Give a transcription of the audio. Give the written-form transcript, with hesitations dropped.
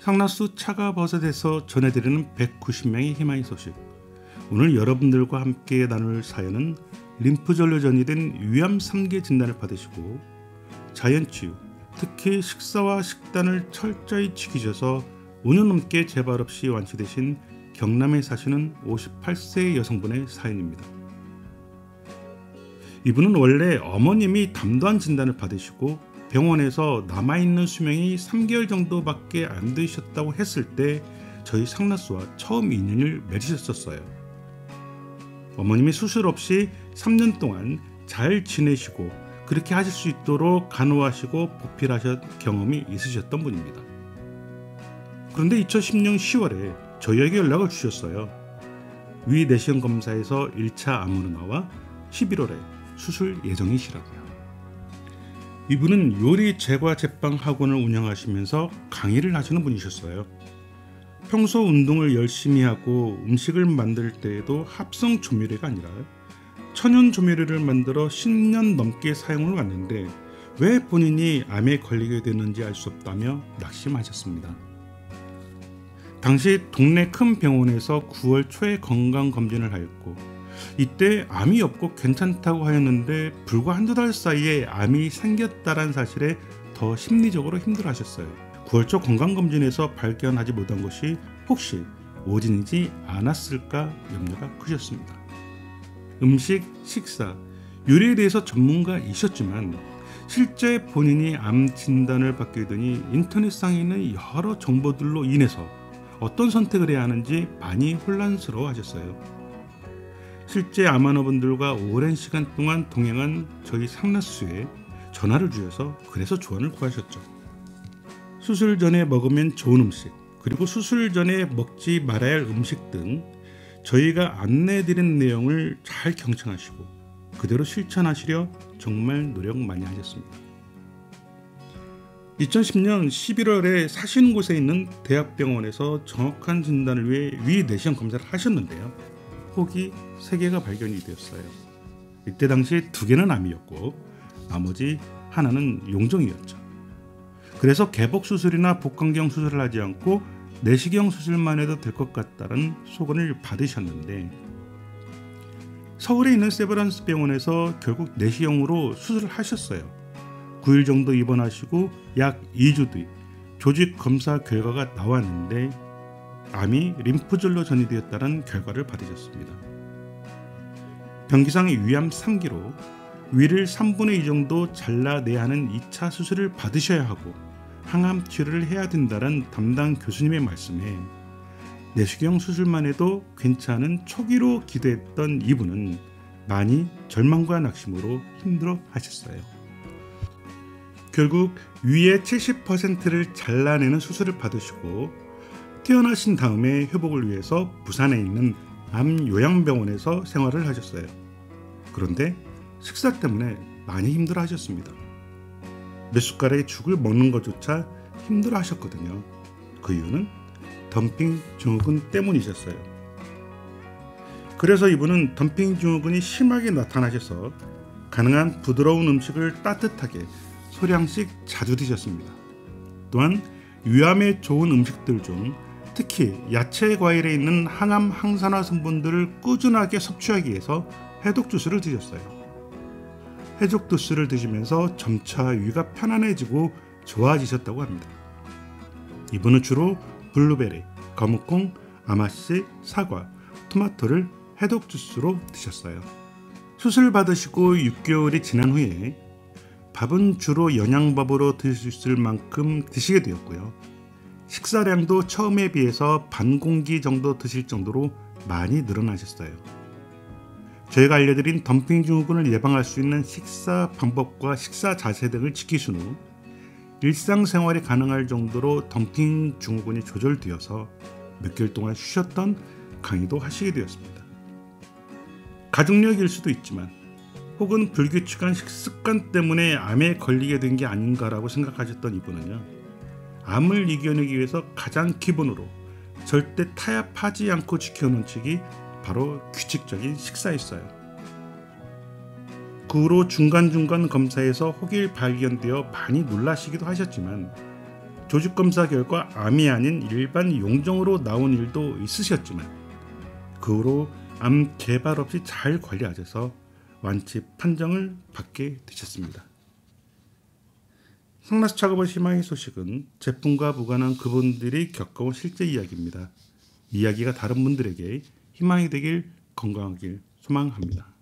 상나수 차가버섯에서 전해드리는 190명의 희망의 소식. 오늘 여러분들과 함께 나눌 사연은 림프절로 된 위암 3기 진단을 받으시고 자연치유, 특히 식사와 식단을 철저히 지키셔서 5년 넘게 재발 없이 완치되신 경남에 사시는 58세 여성분의 사연입니다. 이분은 원래 어머님이 담도암 진단을 받으시고 병원에서 남아있는 수명이 3개월 정도밖에 안 되셨다고 했을 때 저희 상나수와 처음 인연을 맺으셨었어요. 어머님이 수술 없이 3년 동안 잘 지내시고 그렇게 하실 수 있도록 간호하시고 보필하셨 경험이 있으셨던 분입니다. 그런데 2010년 10월에 저희에게 연락을 주셨어요. 위 내시경 검사에서 1차 암으로 나와 11월에 수술 예정이시라고요. 이분은 요리 제과 제빵 학원을 운영하시면서 강의를 하시는 분이셨어요. 평소 운동을 열심히 하고 음식을 만들 때에도 합성 조미료가 아니라 천연 조미료를 만들어 10년 넘게 사용을 왔는데 왜 본인이 암에 걸리게 됐는지 알 수 없다며 낙심하셨습니다. 당시 동네 큰 병원에서 9월 초에 건강검진을 하였고 이때 암이 없고 괜찮다고 하였는데 불과 한두 달 사이에 암이 생겼다는 사실에 더 심리적으로 힘들어하셨어요. 9월 초 건강검진에서 발견하지 못한 것이 혹시 오진이지 않았을까 염려가 크셨습니다. 음식, 식사, 요리에 대해서 전문가이셨지만 실제 본인이 암 진단을 받게 되니 인터넷상에 있는 여러 정보들로 인해서 어떤 선택을 해야 하는지 많이 혼란스러워 하셨어요. 실제 암환자분들과 오랜 시간 동안 동행한 저희 상나수에 전화를 주셔서 그래서 조언을 구하셨죠. 수술 전에 먹으면 좋은 음식, 그리고 수술 전에 먹지 말아야 할 음식 등 저희가 안내해드린 내용을 잘 경청하시고 그대로 실천하시려 정말 노력 많이 하셨습니다. 2010년 11월에 사시는 곳에 있는 대학병원에서 정확한 진단을 위해 위 내시경 검사를 하셨는데요. 혹이 3개가 발견이 되었어요. 이때 당시 2개는 암이었고 나머지 하나는 용종이었죠. 그래서 개복 수술이나 복강경 수술을 하지 않고 내시경 수술만 해도 될 것 같다는 소견을 받으셨는데 서울에 있는 세브란스 병원에서 결국 내시경으로 수술을 하셨어요. 9일 정도 입원하시고 약 2주 뒤 조직 검사 결과가 나왔는데 암이 림프절로 전이되었다는 결과를 받으셨습니다. 병기상 위암 3기로 위를 3분의 2 정도 잘라내야 하는 2차 수술을 받으셔야 하고 항암 치료를 해야 된다는 담당 교수님의 말씀에 내시경 수술만 해도 괜찮은 초기로 기대했던 이분은 많이 절망과 낙심으로 힘들어 하셨어요. 결국 위의 70%를 잘라내는 수술을 받으시고 태어나신 다음에 회복을 위해서 부산에 있는 암요양병원에서 생활을 하셨어요. 그런데 식사 때문에 많이 힘들어 하셨습니다. 몇 숟가락의 죽을 먹는 것조차 힘들어 하셨거든요. 그 이유는 덤핑 증후군 때문이셨어요. 그래서 이분은 덤핑 증후군이 심하게 나타나셔서 가능한 부드러운 음식을 따뜻하게 소량씩 자주 드셨습니다. 또한 위암에 좋은 음식들 중 특히 야채 과일에 있는 항암 항산화 성분들을 꾸준하게 섭취하기 위해서 해독 주스를 드셨어요. 해독 주스를 드시면서 점차 위가 편안해지고 좋아지셨다고 합니다. 이분은 주로 블루베리, 거무콩, 아마씨, 사과, 토마토를 해독 주스로 드셨어요. 수술 받으시고 6개월이 지난 후에 밥은 주로 영양밥으로 드실 수 있을 만큼 드시게 되었고요. 식사량도 처음에 비해서 반 공기 정도 드실 정도로 많이 늘어나셨어요. 저희가 알려드린 덤핑 증후군을 예방할 수 있는 식사 방법과 식사 자세 등을 지키신 후 일상생활이 가능할 정도로 덤핑 증후군이 조절되어서 몇 개월 동안 쉬셨던 강의도 하시게 되었습니다. 가족력일 수도 있지만 혹은 불규칙한 식습관 때문에 암에 걸리게 된 게 아닌가라고 생각하셨던 이분은요. 암을 이겨내기 위해서 가장 기본으로 절대 타협하지 않고 지켜놓은 책이 바로 규칙적인 식사였어요. 그 후로 중간중간 검사에서 혹이 발견되어 많이 놀라시기도 하셨지만 조직 검사 결과 암이 아닌 일반 용종으로 나온 일도 있으셨지만 그 후로 암 개발 없이 잘 관리하셔서 완치 판정을 받게 되셨습니다. 상나수 작업의 희망의 소식은 제품과 무관한 그분들이 겪어온 실제 이야기입니다. 이야기가 다른 분들에게 희망이 되길 건강하길 소망합니다.